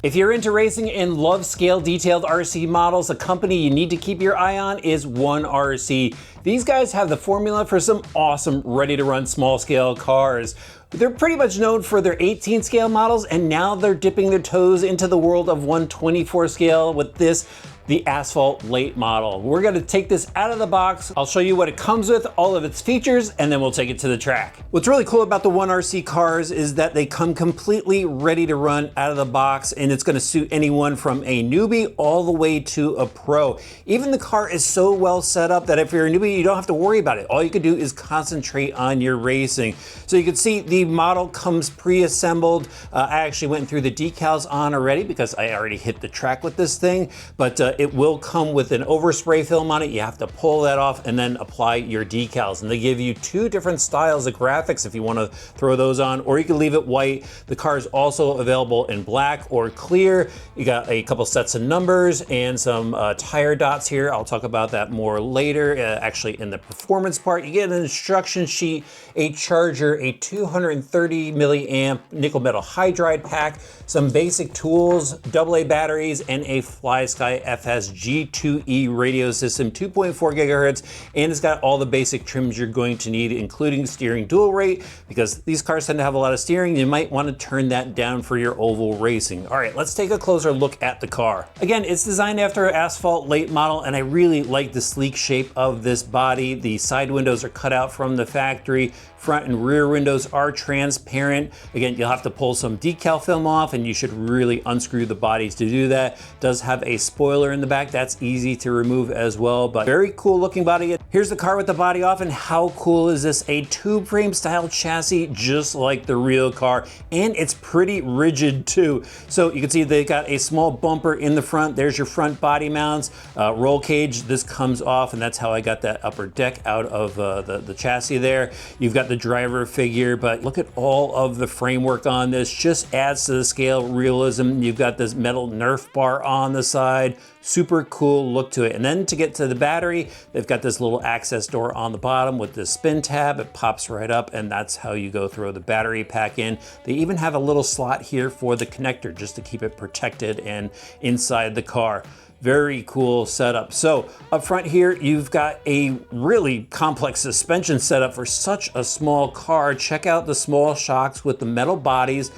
If you're into racing and love scale detailed RC models, a company you need to keep your eye on is 1RC. These guys have the formula for some awesome ready to run small scale cars. They're pretty much known for their 18 scale models, and now they're dipping their toes into the world of 124 scale with this, the Asphalt late model. We're gonna take this out of the box. I'll show you what it comes with, all of its features, and then we'll take it to the track. What's really cool about the 1RC cars is that they come completely ready to run out of the box, and it's gonna suit anyone from a newbie all the way to a pro. Even the car is so well set up that if you're a newbie, you don't have to worry about it. All you can do is concentrate on your racing. So you can see the model comes pre-assembled. I actually went through the decals on already because I already hit the track with this thing, but it will come with an overspray film on it. You have to pull that off and then apply your decals. And they give you two different styles of graphics if you want to throw those on, or you can leave it white. The car is also available in black or clear. You got a couple sets of numbers and some tire dots here. I'll talk about that more later. Actually, in the performance part, you get an instruction sheet, a charger, a 230 milliamp nickel metal hydride pack, some basic tools, AA batteries, and a FlySky FSG2E radio system, 2.4 gigahertz, and it's got all the basic trims you're going to need, including steering dual rate, because these cars tend to have a lot of steering. You might want to turn that down for your oval racing. All right, let's take a closer look at the car. Again, it's designed after an Asphalt late model, and I really like the sleek shape of this body. The side windows are cut out from the factory. Front and rear windows are transparent. Again, you'll have to pull some decal film off, and you should really unscrew the bodies to do that. It does have a spoiler in the back. That's easy to remove as well, but very cool looking body. Here's the car with the body off, and how cool is this? A tube frame style chassis, just like the real car, and it's pretty rigid too. So you can see they got a small bumper in the front. There's your front body mounts. Roll cage, this comes off, and that's how I got that upper deck out of the chassis there. You've got the driver figure, but look at all of the framework on this. Just adds to the scale realism. You've got this metal Nerf bar on the side. Super cool look to it. And then to get to the battery, they've got this little access door on the bottom with this spin tab. It pops right up, and that's how you go throw the battery pack in. They even have a little slot here for the connector just to keep it protected and inside the car. Very cool setup. So up front here, you've got a really complex suspension setup for such a small car. Check out the small shocks with the metal bodies.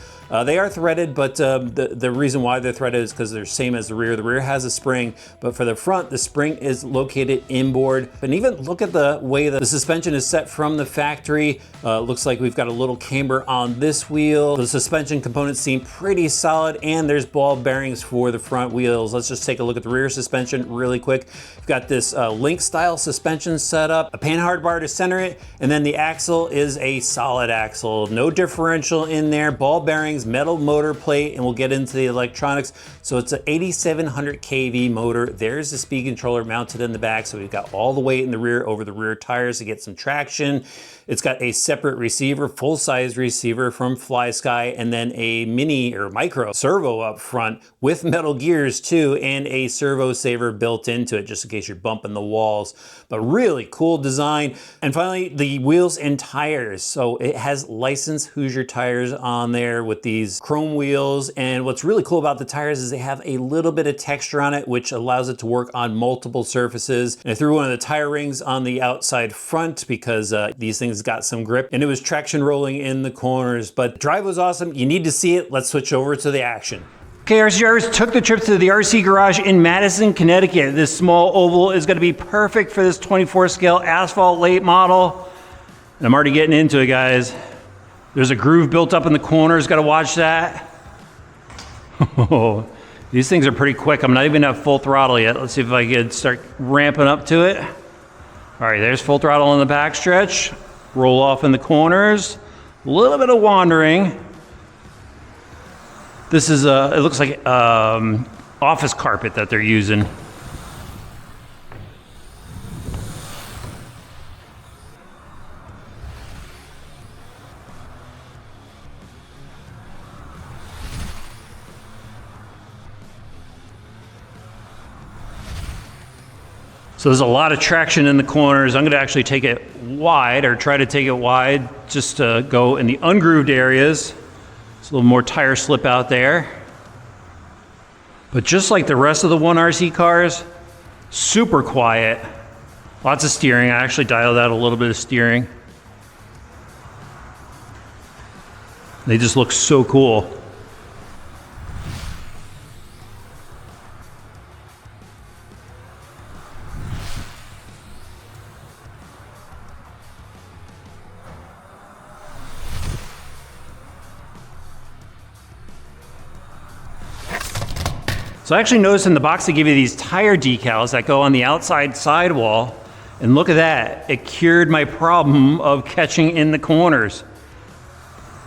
They are threaded, but the reason why they're threaded is because they're same as the rear. The rear has a spring, but for the front, the spring is located inboard. And even look at the way the suspension is set from the factory. Looks like we've got a little camber on this wheel. The suspension components seem pretty solid, and there's ball bearings for the front wheels. Let's just take a look at the rear suspension really quick. We've got this link style suspension setup, a panhard bar to center it, and then the axle is a solid axle. No differential in there, ball bearings, metal motor plate, and we'll get into the electronics. So it's an 8700 kV motor. There's the speed controller mounted in the back. So we've got all the weight in the rear over the rear tires to get some traction. It's got a separate receiver, full-size receiver from FlySky, and then a mini or micro servo up front with metal gears too, and a servo saver built into it just in case you're bumping the walls. But really cool design. And finally, the wheels and tires. So it has licensed Hoosier tires on there with these chrome wheels. And what's really cool about the tires is they have a little bit of texture on it, which allows it to work on multiple surfaces. And I threw one of the tire rings on the outside front because these things got some grip, and it was traction rolling in the corners. But the drive was awesome. You need to see it. Let's switch over to the action. Okay, RC drivers, took the trip to the RC garage in Madison, Connecticut. This small oval is going to be perfect for this 24 scale Asphalt late model. And I'm already getting into it, guys. There's a groove built up in the corners. Got to watch that. These things are pretty quick. I'm not even at full throttle yet. Let's see if I can start ramping up to it. All right, there's full throttle on the back stretch. Roll off in the corners. A little bit of wandering. This is it looks like office carpet that they're using. So there's a lot of traction in the corners. I'm gonna actually take it wide, or try to take it wide, just to go in the ungrooved areas. There's a little more tire slip out there. But just like the rest of the 1RC cars, super quiet. Lots of steering. I actually dialed out a little bit of steering. They just look so cool. So I actually noticed in the box they give you these tire decals that go on the outside sidewall. And look at that, it cured my problem of catching in the corners.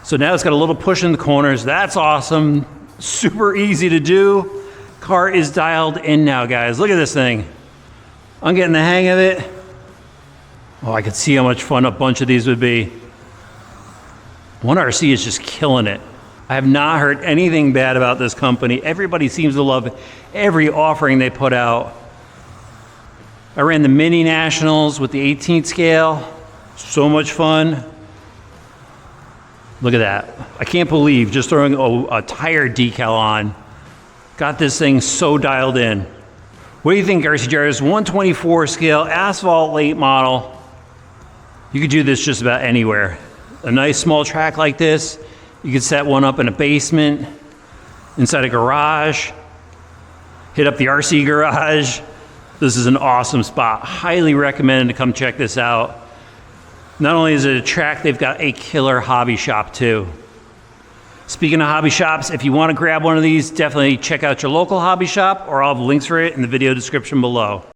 So now it's got a little push in the corners. That's awesome, super easy to do. Car is dialed in now, guys. Look at this thing. I'm getting the hang of it. Oh, I could see how much fun a bunch of these would be. 1RC is just killing it. I have not heard anything bad about this company. Everybody seems to love every offering they put out. I ran the mini nationals with the 18th scale. So much fun. Look at that. I can't believe just throwing a tire decal on got this thing so dialed in. What do you think, RC drivers? 124 scale, asphalt late model. You could do this just about anywhere. A nice small track like this, you could set one up in a basement, inside a garage, hit up the RC garage. This is an awesome spot. Highly recommended to come check this out. Not only is it a track, they've got a killer hobby shop too. Speaking of hobby shops, if you want to grab one of these, definitely check out your local hobby shop, or I'll have links for it in the video description below.